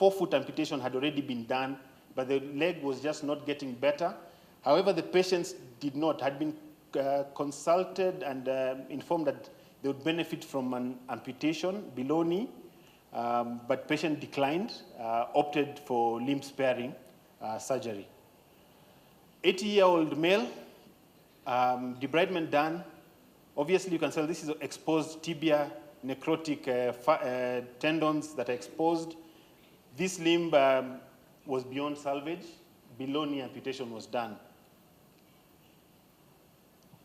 4-foot amputation had already been done, but the leg was just not getting better. However, the patients had been consulted and informed that they would benefit from an amputation below knee, but patient declined, opted for limb sparing surgery. 80-year-old male, debridement done. Obviously, you can tell this is exposed tibia, necrotic tendons that are exposed. This limb was beyond salvage. Below knee amputation was done.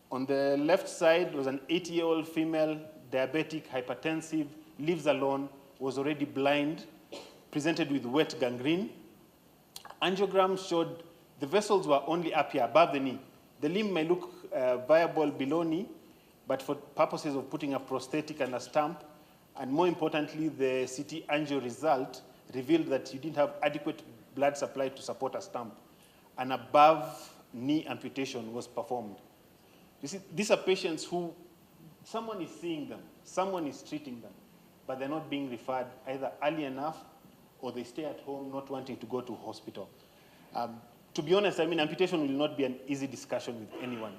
On the left side was an 80-year-old female, diabetic, hypertensive, lives alone, was already blind, presented with wet gangrene. Angiogram showed the vessels were only up here, above the knee. The limb may look viable below knee, but for purposes of putting a prosthetic and a stump, and more importantly, the CT angio result revealed that you didn't have adequate blood supply to support a stump. An above knee amputation was performed. You see, these are patients who someone is seeing them, someone is treating them, but they're not being referred either early enough or they stay at home not wanting to go to hospital. To be honest, I mean, amputation will not be an easy discussion with anyone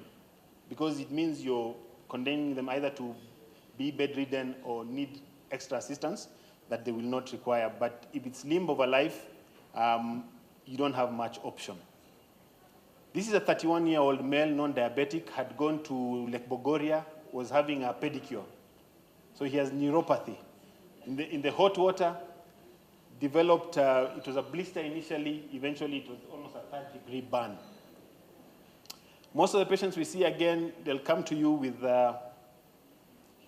because it means you're condemning them either to be bedridden or need extra assistance that they will not require. But if it's limb of a life, you don't have much option. This is a 31-year-old male, non-diabetic, had gone to Lake Bogoria, was having a pedicure. So he has neuropathy. In the hot water, developed, it was a blister initially, eventually it was almost a 3rd-degree burn. Most of the patients we see, again, they'll come to you with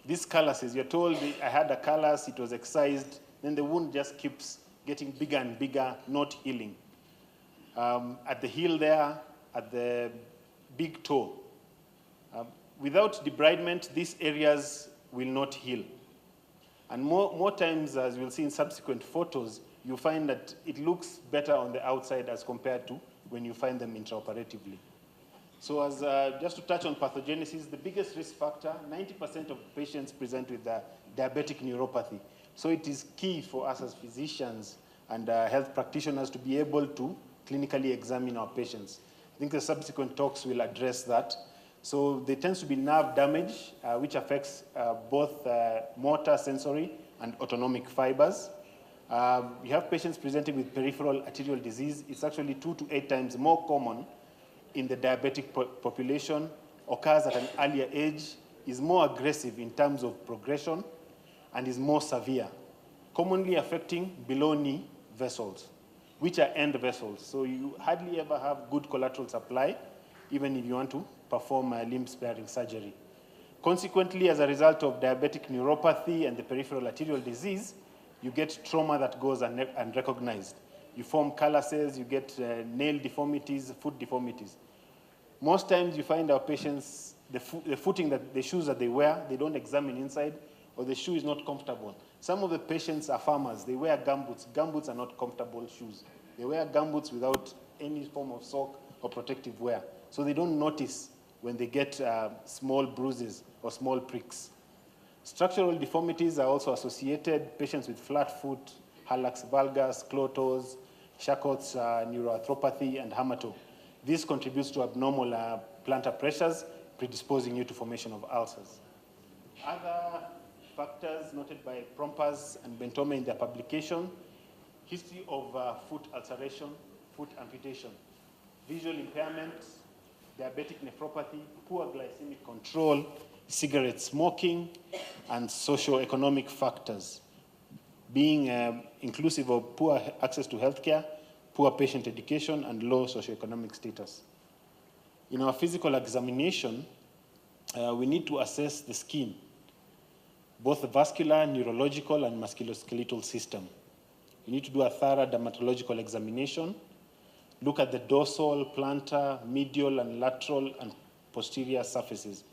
these calluses. You're told, I had a callus, it was excised, then the wound just keeps getting bigger and bigger, not healing. At the heel there, at the big toe. Without debridement, these areas will not heal. And more times, as we'll see in subsequent photos, you find that it looks better on the outside as compared to when you find them intraoperatively. So as just to touch on pathogenesis, the biggest risk factor, 90% of patients present with diabetic neuropathy. So it is key for us as physicians and health practitioners to be able to clinically examine our patients. I think the subsequent talks will address that. So there tends to be nerve damage, which affects both motor, sensory, and autonomic fibers. We have patients presenting with peripheral arterial disease. It's actually 2 to 8 times more common in the diabetic population, occurs at an earlier age, is more aggressive in terms of progression, and is more severe, commonly affecting below knee vessels, which are end vessels. So you hardly ever have good collateral supply, even if you want to perform a limb sparing surgery. Consequently, as a result of diabetic neuropathy and the peripheral arterial disease, you get trauma that goes unrecognized. You form calluses, you get nail deformities, foot deformities. Most times you find our patients, the footing, the shoes that they wear, they don't examine inside, or the shoe is not comfortable. Some of the patients are farmers. They wear gumboots. Gumboots are not comfortable shoes. They wear gumboots without any form of sock or protective wear. So they don't notice when they get small bruises or small pricks. Structural deformities are also associated. Patients with flat foot, hallux valgus, claw toes, Charcot's neuroarthropathy, and hamato. This contributes to abnormal plantar pressures, predisposing you to formation of ulcers. Other factors noted by Prompers and Bentome in their publication: history of foot ulceration, foot amputation, visual impairment, diabetic nephropathy, poor glycemic control, cigarette smoking, and socioeconomic factors, being inclusive of poor access to healthcare, poor patient education, and low socioeconomic status. In our physical examination, we need to assess the skin, both the vascular, neurological, and musculoskeletal system. You need to do a thorough dermatological examination, look at the dorsal, plantar, medial, and lateral, and posterior surfaces.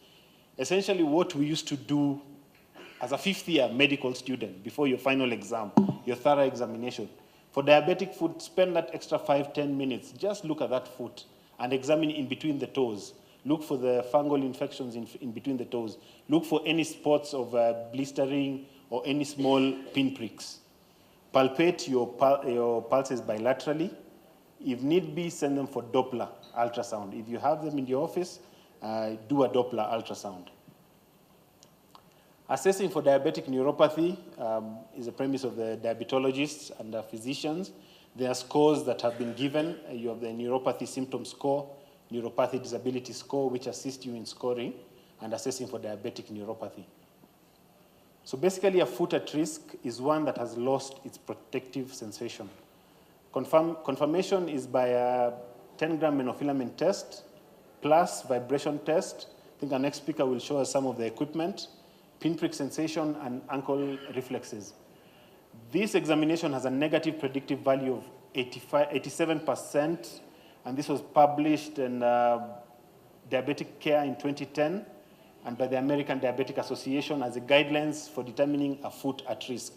Essentially what we used to do as a 5th-year medical student before your final exam, your thorough examination. For diabetic foot, spend that extra 5-10 minutes. Just look at that foot and examine in between the toes. Look for the fungal infections in between the toes. Look for any spots of blistering or any small pinpricks. Palpate your pulses bilaterally. If need be, send them for Doppler ultrasound. If you have them in the office, do a Doppler ultrasound. Assessing for diabetic neuropathy is a premise of the diabetologists and the physicians. There are scores that have been given. You have the neuropathy symptom score, neuropathy disability score, which assist you in scoring and assessing for diabetic neuropathy. So basically, a foot at risk is one that has lost its protective sensation. Confirmation is by a 10-gram monofilament test plus vibration test. I think our next speaker will show us some of the equipment, pinprick sensation, and ankle reflexes. This examination has a negative predictive value of 87%, and this was published in Diabetic Care in 2010 and by the American Diabetic Association as a guidelines for determining a foot at risk.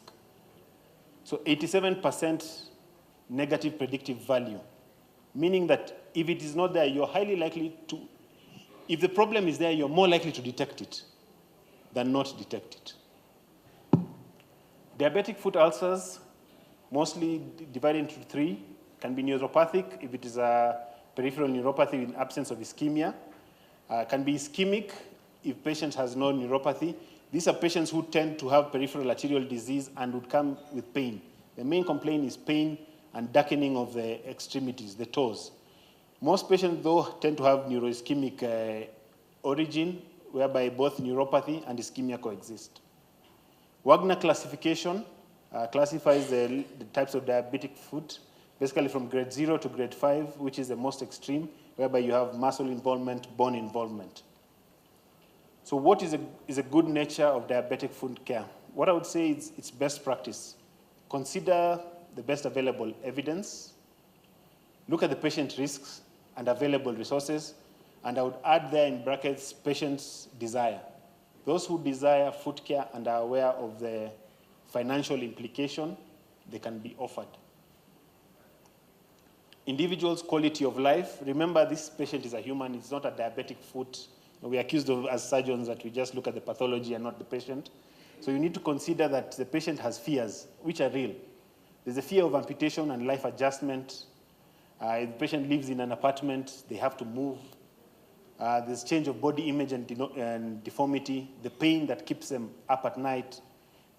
So 87% negative predictive value, meaning that if it is not there, you're highly likely to, if the problem is there, you're more likely to detect it than not detect it. Diabetic foot ulcers, mostly divided into three, can be neuropathic if it is a peripheral neuropathy in absence of ischemia. Can be ischemic if patient has no neuropathy. These are patients who tend to have peripheral arterial disease and would come with pain. The main complaint is pain and darkening of the extremities, the toes. Most patients, though, tend to have neuroischemic origin, whereby both neuropathy and ischemia coexist. Wagner classification classifies the types of diabetic foot, basically from grade 0 to grade 5, which is the most extreme, whereby you have muscle involvement, bone involvement. So what is a good nature of diabetic foot care? What I would say is it's best practice. Consider the best available evidence, look at the patient risks and available resources, and I would add there in brackets patient's desire. Those who desire foot care and are aware of the financial implication, they can be offered. Individual's quality of life. Remember, this patient is a human, it's not a diabetic foot. We're accused of, as surgeons, that we just look at the pathology and not the patient. So you need to consider that the patient has fears, which are real. There's a fear of amputation and life adjustment. If the patient lives in an apartment, they have to move. There's change of body image and deformity, the pain that keeps them up at night,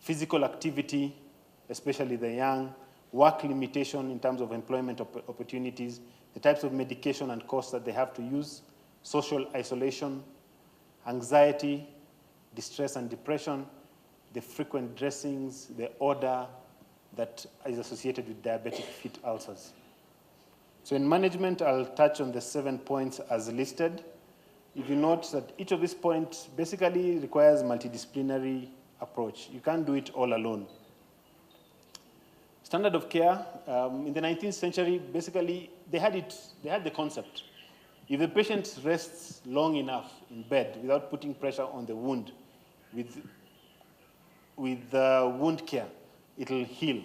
physical activity, especially the young, work limitation in terms of employment opportunities, the types of medication and costs that they have to use, social isolation, anxiety, distress and depression, the frequent dressings, the odor that is associated with diabetic foot ulcers. So in management, I'll touch on the 7 points as listed. If you note that each of these points basically requires multidisciplinary approach. You can't do it all alone. Standard of care, in the 19th century, basically, they had the concept. If the patient rests long enough in bed without putting pressure on the wound, with the wound care, it'll heal.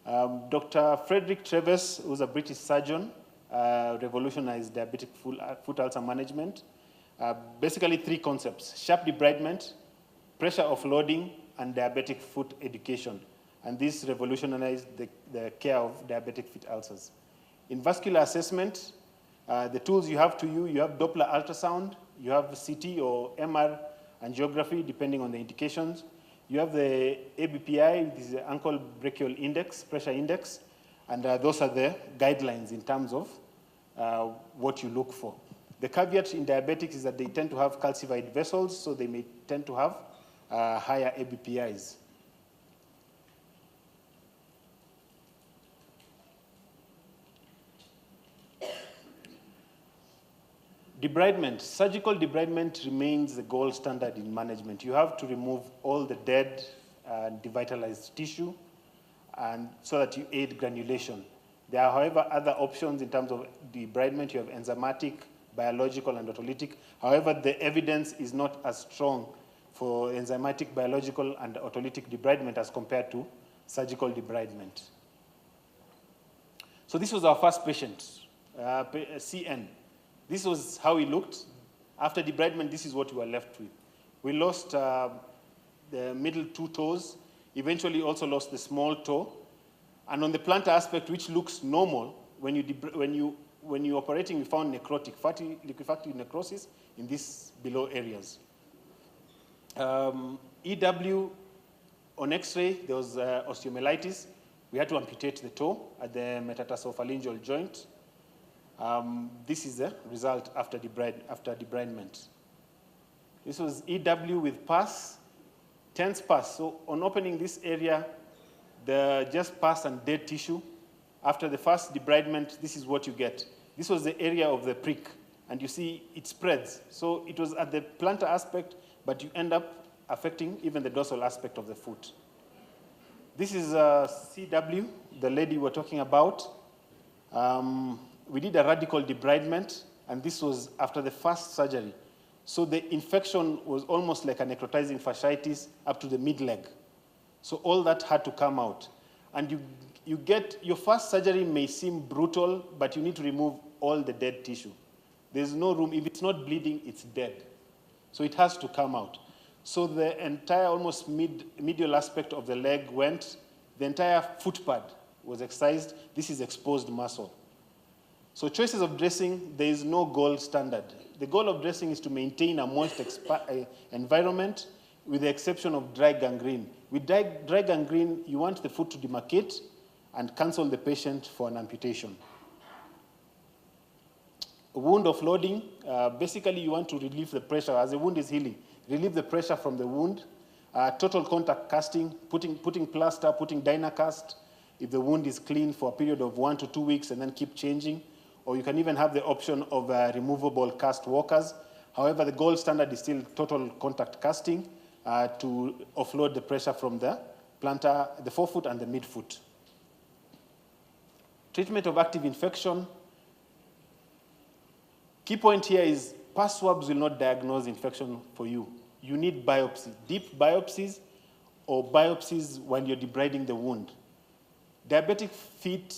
Dr. Frederick Treves, who's a British surgeon, revolutionized diabetic foot ulcer management. Basically 3 concepts: sharp debridement, pressure offloading, and diabetic foot education. And this revolutionized the care of diabetic foot ulcers. In vascular assessment, the tools you have to use, you have Doppler ultrasound, you have CT or MR angiography, depending on the indications. You have the ABPI, this is the ankle brachial index, pressure index, and those are the guidelines in terms of what you look for. The caveat in diabetics is that they tend to have calcified vessels, so they may tend to have higher ABPIs. Debridement. Surgical debridement remains the gold standard in management. You have to remove all the dead and devitalized tissue and so that you aid granulation. There are, however, other options in terms of debridement. You have enzymatic, biological, and autolytic. However, the evidence is not as strong for enzymatic, biological, and autolytic debridement as compared to surgical debridement. So this was our first patient, CN. This was how he looked. After debridement, this is what we were left with. We lost the middle 2 toes, eventually also lost the small toe. And on the plantar aspect, which looks normal, when you're operating, you found necrotic, liquefactive necrosis in these below areas. EW, on X-ray, there was osteomyelitis. We had to amputate the toe at the metatarsophalangeal joint. This is the result after debridement. This was EW with pus, tense pus. So on opening this area, just pus and dead tissue. After the first debridement, this is what you get. This was the area of the prick, and you see it spreads. So it was at the plantar aspect, but you end up affecting even the dorsal aspect of the foot. This is CW, the lady we're talking about. We did a radical debridement, and this was after the first surgery. So the infection was almost like a necrotizing fasciitis up to the mid-leg. So all that had to come out. And your first surgery may seem brutal, but you need to remove all the dead tissue. There's no room. If it's not bleeding, it's dead. So it has to come out. So the entire almost medial aspect of the leg went. The entire foot pad was excised. This is exposed muscle. So choices of dressing, there is no gold standard. The goal of dressing is to maintain a moist environment with the exception of dry gangrene. With dry gangrene, you want the foot to demarcate and cancel the patient for an amputation. Wound offloading, basically you want to relieve the pressure as the wound is healing. Relieve the pressure from the wound. Total contact casting, putting plaster, putting Dynacast if the wound is clean for a period of 1 to 2 weeks and then keep changing. Or you can even have the option of removable cast walkers. However, the gold standard is still total contact casting to offload the pressure from the plantar, the forefoot and the midfoot. Treatment of active infection. Key point here is pus swabs will not diagnose infection for you. You need biopsy, deep biopsies or biopsies when you're debriding the wound. Diabetic feet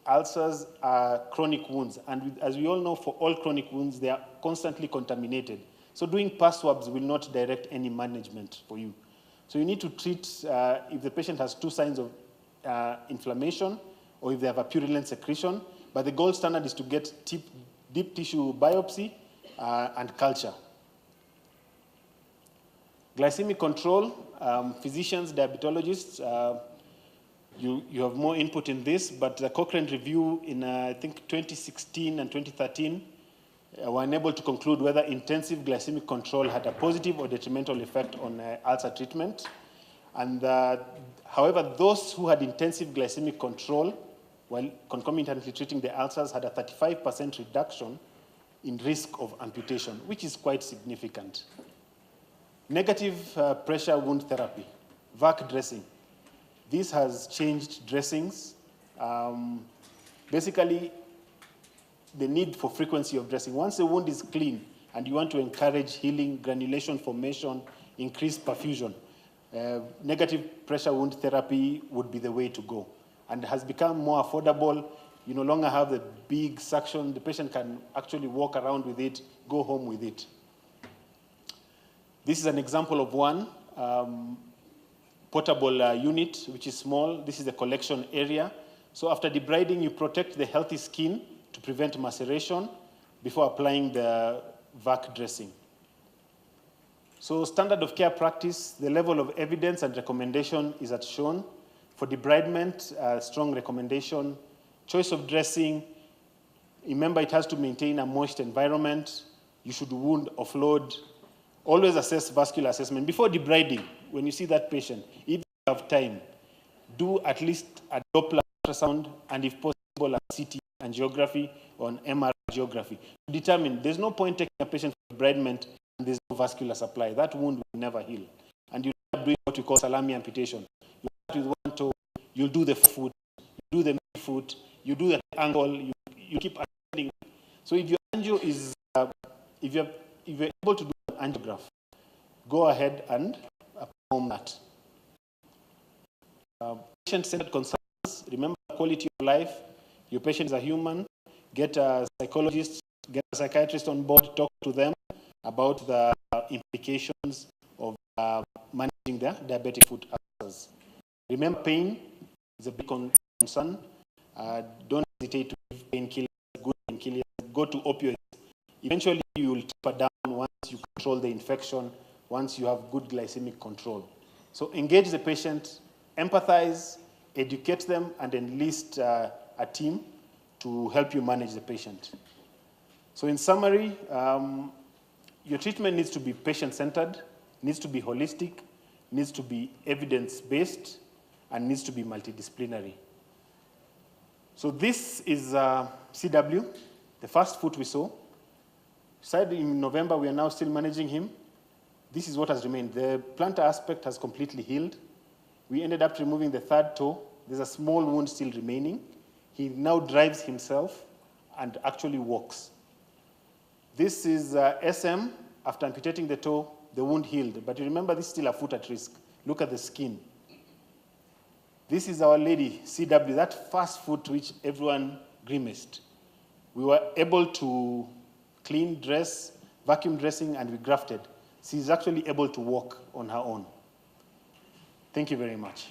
ulcers are chronic wounds, and as we all know, for all chronic wounds, they are constantly contaminated. So doing pus swabs will not direct any management for you. So you need to treat if the patient has 2 signs of inflammation or if they have a purulent secretion, but the gold standard is to get deep tissue biopsy and culture. Glycemic control, physicians, diabetologists, you have more input in this, but the Cochrane review in, I think, 2016 and 2013 were unable to conclude whether intensive glycemic control had a positive or detrimental effect on ulcer treatment. And however, those who had intensive glycemic control while concomitantly treating the ulcers had a 35% reduction in risk of amputation, which is quite significant. Negative pressure wound therapy, VAC dressing. This has changed dressings. Basically, the need for frequency of dressing. Once the wound is clean and you want to encourage healing, granulation formation, increased perfusion, negative pressure wound therapy would be the way to go. And has become more affordable. You no longer have the big suction. The patient can actually walk around with it, go home with it. This is an example of one. Portable unit, which is small. This is the collection area. So after debriding, you protect the healthy skin to prevent maceration before applying the VAC dressing. So standard of care practice, the level of evidence and recommendation is as shown. For debridement, strong recommendation. Choice of dressing, remember it has to maintain a moist environment. You should wound offload. Always assess vascular assessment. Before debriding, when you see that patient, if you have time, do at least a Doppler ultrasound and if possible a CT angiography or an MR angiography. To determine, there's no point taking a patient for debridement and there's no vascular supply. That wound will never heal. And you end up doing what we call salami amputation. You start with one toe, you'll do the foot, you do the midfoot, you do the ankle, you keep ascending. So if your angio is, if you're able to do an angiograph, go ahead and perform that. Patient-centered concerns, remember quality of life. Your patient is a human. Get a psychologist, get a psychiatrist on board, talk to them about the implications of managing their diabetic foot ulcers. Remember, pain is a big concern. concern, don't hesitate to give painkillers, good painkillers, go to opioids. Eventually, you will taper down once you control the infection, once you have good glycemic control. So engage the patient, empathize, educate them, and enlist a team to help you manage the patient. So in summary, your treatment needs to be patient-centered, needs to be holistic, needs to be evidence-based, and needs to be multidisciplinary. So this is CW, the first foot we saw. Said in November, we are now still managing him. This is what has remained. The plantar aspect has completely healed. We ended up removing the third toe. There's a small wound still remaining. He now drives himself and actually walks. This is SM. After amputating the toe, the wound healed. But you remember, this is still a foot at risk. Look at the skin. This is Our Lady, CW, that first foot which everyone grimaced. We were able to clean, dress, vacuum dressing, and we grafted. She's actually able to walk on her own. Thank you very much.